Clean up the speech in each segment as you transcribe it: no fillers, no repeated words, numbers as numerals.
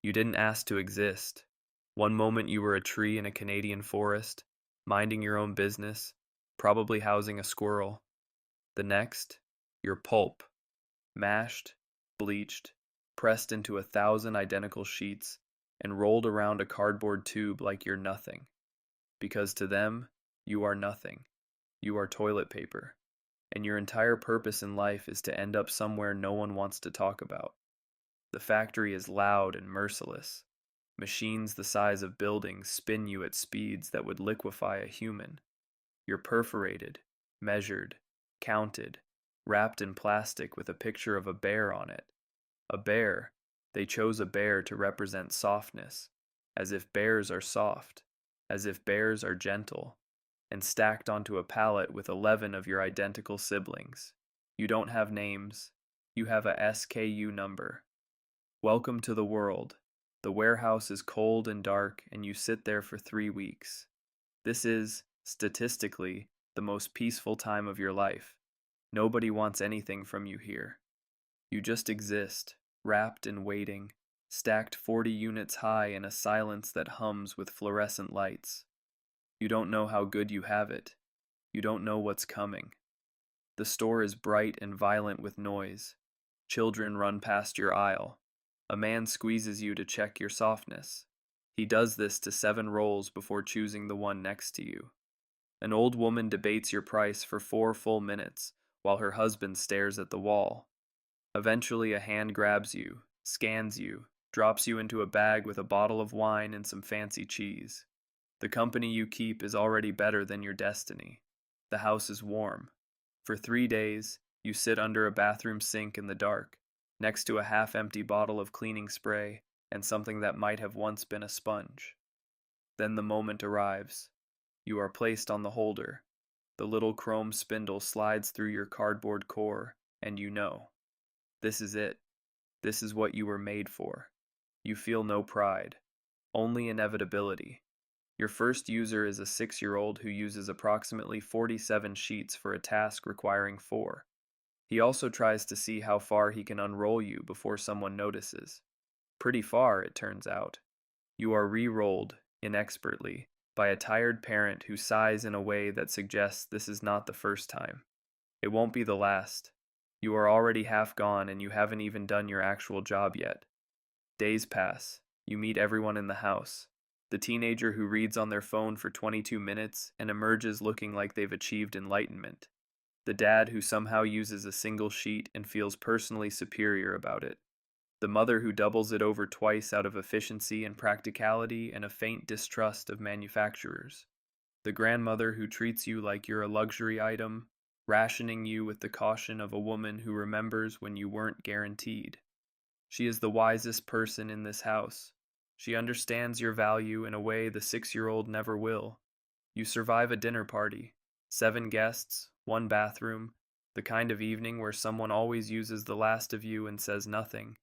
You didn't ask to exist. One moment you were a tree in a Canadian forest, minding your own business, probably housing a squirrel. The next, you're pulp, mashed, bleached, pressed into 1,000 identical sheets, and rolled around a cardboard tube like you're nothing. Because to them, you are nothing. You are toilet paper. And your entire purpose in life is to end up somewhere no one wants to talk about. The factory is loud and merciless. Machines the size of buildings spin you at speeds that would liquefy a human. You're perforated, measured, counted, wrapped in plastic with a picture of a bear on it. A bear. They chose a bear to represent softness, as if bears are soft, as if bears are gentle, and stacked onto a pallet with 11 of your identical siblings. You don't have names. You have a SKU number. Welcome to the world. The warehouse is cold and dark, and you sit there for 3 weeks. This is, statistically, the most peaceful time of your life. Nobody wants anything from you here. You just exist, wrapped in waiting, stacked 40 units high in a silence that hums with fluorescent lights. You don't know how good you have it. You don't know what's coming. The store is bright and violent with noise. Children run past your aisle. A man squeezes you to check your softness. He does this to 7 rolls before choosing the one next to you. An old woman debates your price for 4 full minutes while her husband stares at the wall. Eventually, a hand grabs you, scans you, drops you into a bag with a bottle of wine and some fancy cheese. The company you keep is already better than your destiny. The house is warm. For 3 days, you sit under a bathroom sink in the dark, next to a half-empty bottle of cleaning spray and something that might have once been a sponge. Then the moment arrives. You are placed on the holder. The little chrome spindle slides through your cardboard core, and you know. This is it. This is what you were made for. You feel no pride, only inevitability. Your first user is a 6-year-old who uses approximately 47 sheets for a task requiring 4. He also tries to see how far he can unroll you before someone notices. Pretty far, it turns out. You are re-rolled, inexpertly, by a tired parent who sighs in a way that suggests this is not the first time. It won't be the last. You are already half gone and you haven't even done your actual job yet. Days pass. You meet everyone in the house. The teenager who reads on their phone for 22 minutes and emerges looking like they've achieved enlightenment. The dad who somehow uses a single sheet and feels personally superior about it. The mother who doubles it over twice out of efficiency and practicality and a faint distrust of manufacturers. The grandmother who treats you like you're a luxury item, rationing you with the caution of a woman who remembers when you weren't guaranteed. She is the wisest person in this house. She understands your value in a way the 6-year-old never will. You survive a dinner party. 7 guests, 1 bathroom, the kind of evening where someone always uses the last of you and says nothing.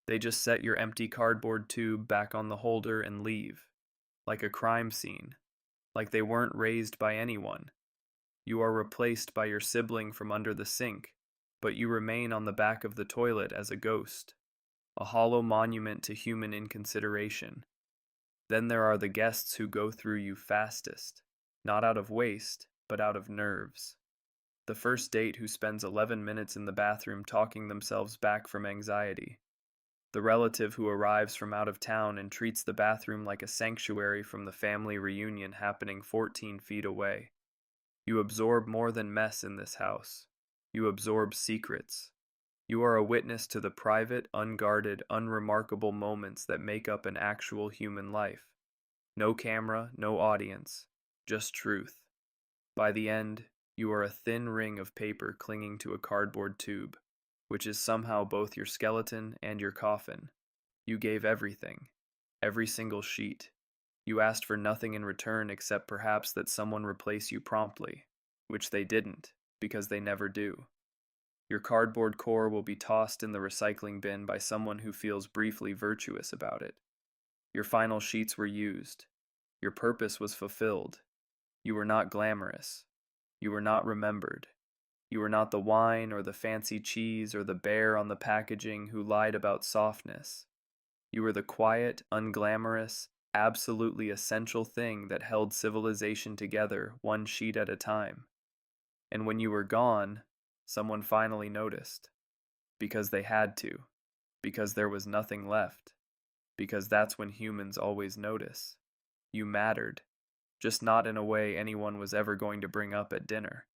They just set your empty cardboard tube back on the holder and leave. Like a crime scene. Like they weren't raised by anyone. You are replaced by your sibling from under the sink, but you remain on the back of the toilet as a ghost. A hollow monument to human inconsideration. Then there are the guests who go through you fastest, not out of waste, but out of nerves. The first date who spends 11 minutes in the bathroom talking themselves back from anxiety. The relative who arrives from out of town and treats the bathroom like a sanctuary from the family reunion happening 14 feet away. You absorb more than mess in this house. You absorb secrets. You are a witness to the private, unguarded, unremarkable moments that make up an actual human life. No camera, no audience, just truth. By the end, you are a thin ring of paper clinging to a cardboard tube, which is somehow both your skeleton and your coffin. You gave everything, every single sheet. You asked for nothing in return except perhaps that someone replace you promptly, which they didn't, because they never do. Your cardboard core will be tossed in the recycling bin by someone who feels briefly virtuous about it. Your final sheets were used. Your purpose was fulfilled. You were not glamorous. You were not remembered. You were not the wine or the fancy cheese or the bear on the packaging who lied about softness. You were the quiet, unglamorous, absolutely essential thing that held civilization together one sheet at a time. And when you were gone, someone finally noticed. Because they had to. Because there was nothing left. Because that's when humans always notice. You mattered. Just not in a way anyone was ever going to bring up at dinner.